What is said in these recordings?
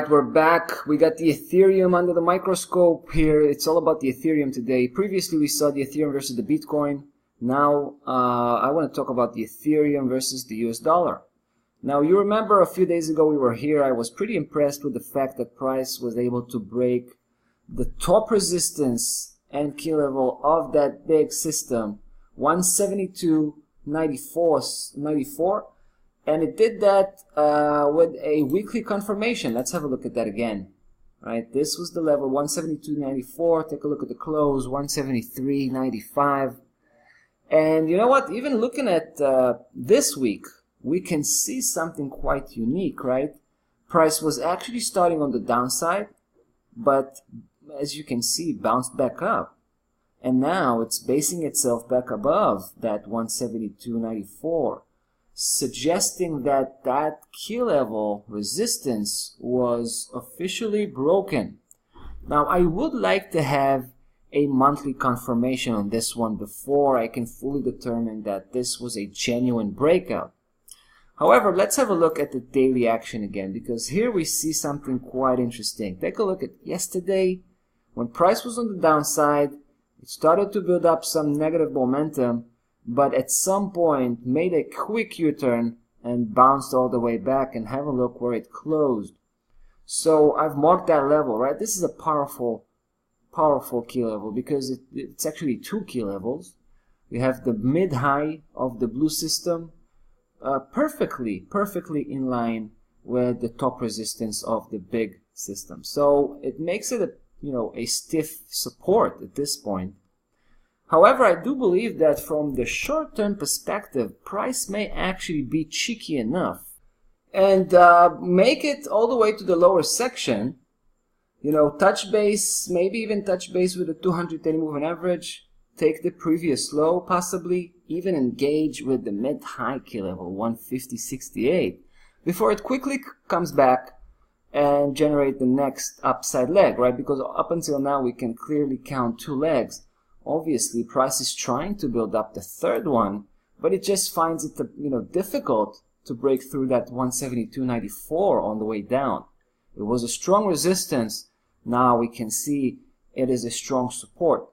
Alright, we're back. We got the Ethereum under the microscope here. It's all about the Ethereum today. Previously we saw the Ethereum versus the Bitcoin. Now I want to talk about the Ethereum versus the US dollar. Now you remember a few days ago we were here. I was pretty impressed with the fact that price was able to break the top resistance and key level of that big system, 172.94. And it did that with a weekly confirmation. Let's have a look at that again. Right, this was the level 172.94. Take a look at the close, 173.95. And you know what? Even looking at this week, we can see something quite unique, right? Price was actually starting on the downside, but as you can see, bounced back up. And now it's basing itself back above that 172.94. Suggesting that that key level resistance was officially broken. Now I would like to have a monthly confirmation on this one before I can fully determine that this was a genuine breakout. However, let's have a look at the daily action again, because here we see something quite interesting. Take a look at yesterday. When price was on the downside, it started to build up some negative momentum, but at some point made a quick U-turn and bounced all the way back. And have a look where it closed. So I've marked that level, right? This is a powerful key level, because it's actually two key levels. We have the mid-high of the blue system, perfectly in line with the top resistance of the big system. So it makes it a stiff support at this point. However, I do believe that from the short-term perspective, price may actually be cheeky enough and make it all the way to the lower section, touch base, maybe even touch base with the 200-day moving average, take the previous low, possibly even engage with the mid-high key level, 150.68, before it quickly comes back and generate the next upside leg, right? Because up until now, we can clearly count two legs. Obviously, price is trying to build up the third one, but it just finds it difficult to break through that 172.94 on the way down. It was a strong resistance. Now we can see it is a strong support.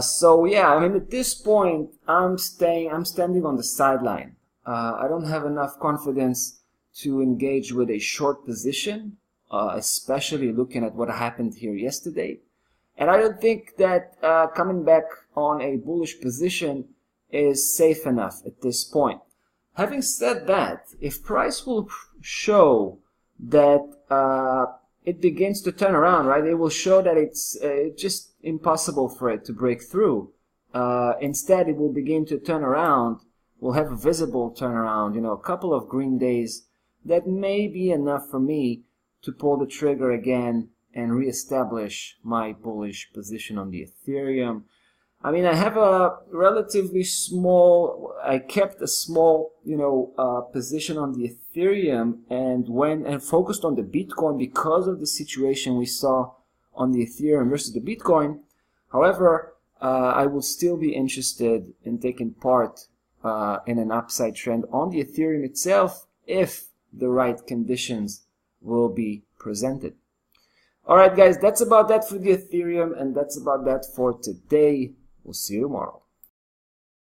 So yeah, at this point, I'm standing on the sideline. I don't have enough confidence to engage with a short position, especially looking at what happened here yesterday. And I don't think that coming back on a bullish position is safe enough at this point. Having said that, if price will show that it begins to turn around, right, it will show that it's just impossible for it to break through. Instead, it will begin to turn around. We'll have a visible turnaround, a couple of green days. That may be enough for me to pull the trigger again and reestablish my bullish position on the Ethereum. I have a relatively small, I kept a small, position on the Ethereum and focused on the Bitcoin because of the situation we saw on the Ethereum versus the Bitcoin. However, I will still be interested in taking part in an upside trend on the Ethereum itself if the right conditions will be presented. Alright guys, that's about that for the Ethereum, and that's about that for today. We'll see you tomorrow.